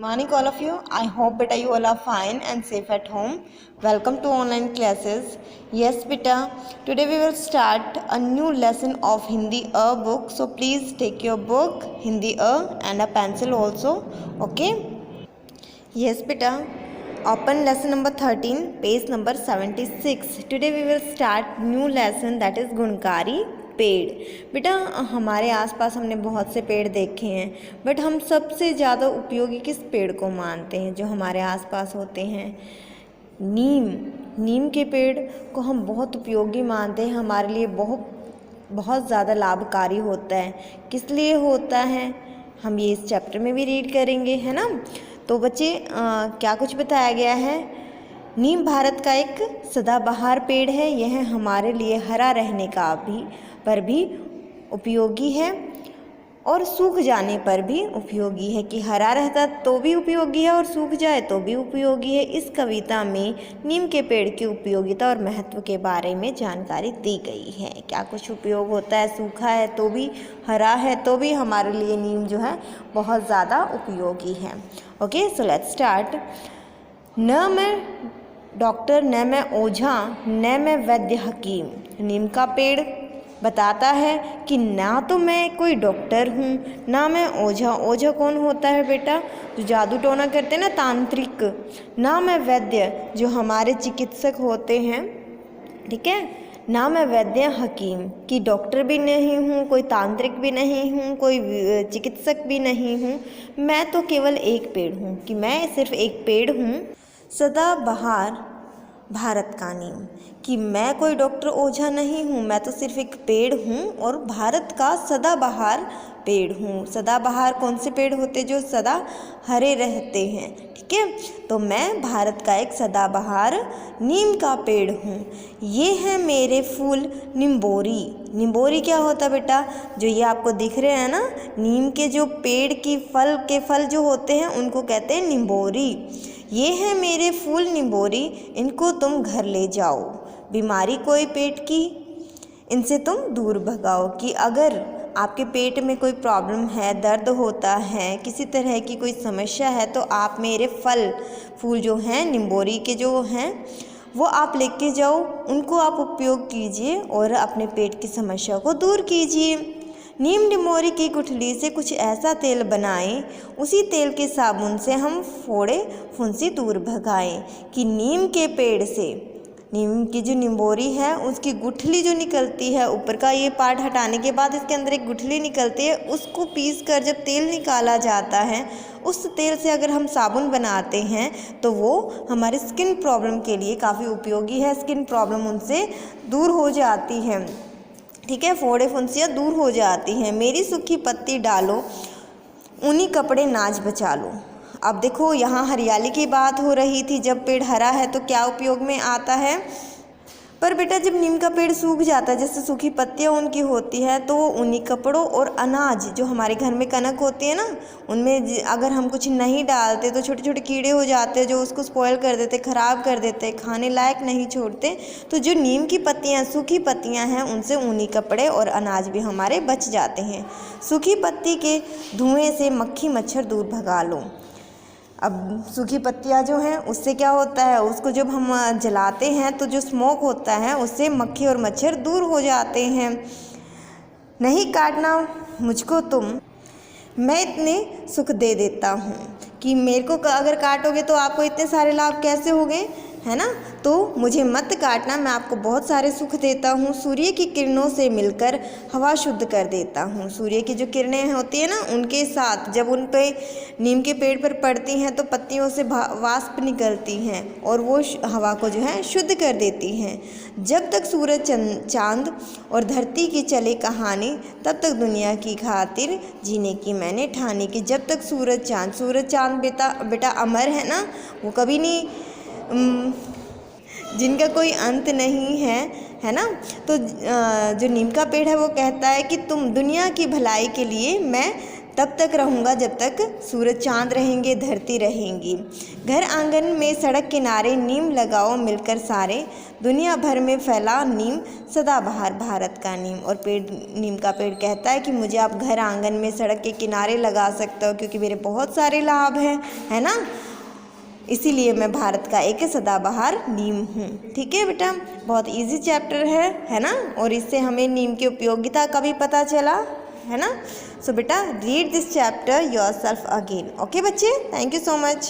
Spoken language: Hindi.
Morning all of you. I hope beta you all are fine and safe at home. Welcome to online classes. Yes beta, today we will start a new lesson of Hindi book. So please take your book Hindi and a pencil also. Okay? Yes beta. Open lesson number 13, page number 76. Today we will start new lesson that is गुणकारी पेड़। बेटा हमारे आसपास हमने बहुत से पेड़ देखे हैं, बट हम सबसे ज़्यादा उपयोगी किस पेड़ को मानते हैं जो हमारे आसपास होते हैं? नीम के पेड़ को हम बहुत उपयोगी मानते हैं, हमारे लिए बहुत ज़्यादा लाभकारी होता है। किस लिए होता है हम ये इस चैप्टर में भी रीड करेंगे, है ना। तो बच्चे क्या कुछ बताया गया है? नीम भारत का एक सदाबहार पेड़ है। यह हमारे लिए हरा रहने पर भी उपयोगी है और सूख जाने पर भी उपयोगी है। कि हरा रहता तो भी उपयोगी है और सूख जाए तो भी उपयोगी है। इस कविता में नीम के पेड़ की उपयोगिता और महत्व के बारे में जानकारी दी गई है। क्या कुछ उपयोग होता है? सूखा है तो भी, हरा है तो भी हमारे लिए नीम जो है बहुत ज़्यादा उपयोगी है। Okay, so let's start. न मैं डॉक्टर, न मैं ओझा, न मैं वैद्य हकीम। नीम का पेड़ बताता है कि ना तो मैं कोई डॉक्टर हूँ, ना मैं ओझा। ओझा कौन होता है बेटा? जो जादू टोना करते हैं ना, तांत्रिक। ना मैं वैद्य, जो हमारे चिकित्सक होते हैं, ठीक है। ना मैं वैद्य हकीम, कि डॉक्टर भी नहीं हूँ, कोई तांत्रिक भी नहीं हूँ, कोई चिकित्सक भी नहीं हूँ। मैं तो केवल एक पेड़ हूँ, कि मैं सिर्फ एक पेड़ हूँ। सदाबहार भारत का नीम, कि मैं कोई डॉक्टर ओझा नहीं हूँ, मैं तो सिर्फ एक पेड़ हूँ और भारत का सदाबहार पेड़ हूँ। सदाबहार कौन से पेड़ होते जो सदा हरे रहते हैं, ठीक है। तो मैं भारत का एक सदाबहार नीम का पेड़ हूँ। ये है मेरे फूल निम्बोरी। निम्बोरी क्या होता बेटा? जो ये आपको दिख रहे हैं ना, नीम के जो पेड़ की फल जो होते हैं उनको कहते हैं निम्बोरी। ये है मेरे फूल निम्बोरी, इनको तुम घर ले जाओ। बीमारी कोई पेट की, इनसे तुम दूर भगाओ। कि अगर आपके पेट में कोई प्रॉब्लम है, दर्द होता है, किसी तरह की कोई समस्या है, तो आप मेरे फूल जो हैं निम्बोरी के जो हैं वो आप लेके जाओ, उनको आप उपयोग कीजिए और अपने पेट की समस्या को दूर कीजिए। नीम निम्बोरी की गुठली से कुछ ऐसा तेल बनाएं, उसी तेल के साबुन से हम फोड़े फुंसी दूर भगाएं। कि नीम के पेड़ से, नीम की जो निम्बोरी है उसकी गुठली जो निकलती है, ऊपर का ये पार्ट हटाने के बाद इसके अंदर एक गुठली निकलती है, उसको पीस कर जब तेल निकाला जाता है, उस तेल से अगर हम साबुन बनाते हैं तो वो हमारे स्किन प्रॉब्लम के लिए काफ़ी उपयोगी है। स्किन प्रॉब्लम उनसे दूर हो जाती है, ठीक है। फोड़े फुंसियाँ दूर हो जाती हैं। मेरी सूखी पत्ती डालो, ऊनी कपड़े नाच बचा लो। अब देखो यहाँ हरियाली की बात हो रही थी, जब पेड़ हरा है तो क्या उपयोग में आता है। पर बेटा जब नीम का पेड़ सूख जाता है, जैसे सूखी पत्तियाँ उनकी होती है, तो वो ऊनी कपड़ों और अनाज, जो हमारे घर में कनक होती है ना, उनमें अगर हम कुछ नहीं डालते तो छोटे छोटे कीड़े हो जाते हैं जो उसको स्पॉइल कर देते, ख़राब कर देते, खाने लायक नहीं छोड़ते। तो जो नीम की पत्तियाँ, सूखी पत्तियाँ हैं, उनसे ऊनी कपड़े और अनाज भी हमारे बच जाते हैं। सूखी पत्ती के धुएँ से मक्खी मच्छर दूर भगा लो। अब सूखी पत्तियाँ जो हैं उससे क्या होता है, उसको जब हम जलाते हैं तो जो स्मोक होता है उससे मक्खी और मच्छर दूर हो जाते हैं। नहीं काटना मुझको तुम, मैं इतने सुख दे देता हूँ। कि मेरे को अगर काटोगे तो आपको इतने सारे लाभ कैसे होंगे, है ना। तो मुझे मत काटना, मैं आपको बहुत सारे सुख देता हूँ। सूर्य की किरणों से मिलकर हवा शुद्ध कर देता हूँ। सूर्य की जो किरणें होती है ना, उनके साथ जब उन पे नीम के पेड़ पर पड़ती हैं तो पत्तियों से वाष्प निकलती हैं और वो हवा को जो है शुद्ध कर देती हैं। जब तक सूरज चांद और धरती की चले कहानी, तब तक दुनिया की खातिर जीने की मैंने ठानी। कि जब तक सूरज चांद बेटा अमर है ना, वो कभी नहीं, जिनका कोई अंत नहीं है ना। तो जो नीम का पेड़ है वो कहता है कि तुम दुनिया की भलाई के लिए मैं तब तक रहूँगा जब तक सूरज चांद रहेंगे, धरती रहेंगी। घर आंगन में सड़क किनारे नीम लगाओ मिलकर सारे, दुनिया भर में फैला नीम सदाबहार भारत का नीम। और नीम का पेड़ कहता है कि मुझे आप घर आंगन में सड़क के किनारे लगा सकते हो क्योंकि मेरे बहुत सारे लाभ हैं, है ना, इसीलिए मैं भारत का एक सदाबहार नीम हूँ। ठीक है बेटा, बहुत इजी चैप्टर है ना, और इससे हमें नीम की उपयोगिता का भी पता चला, है ना। सो बेटा read this chapter yourself again. Okay बच्चे, थैंक यू सो मच।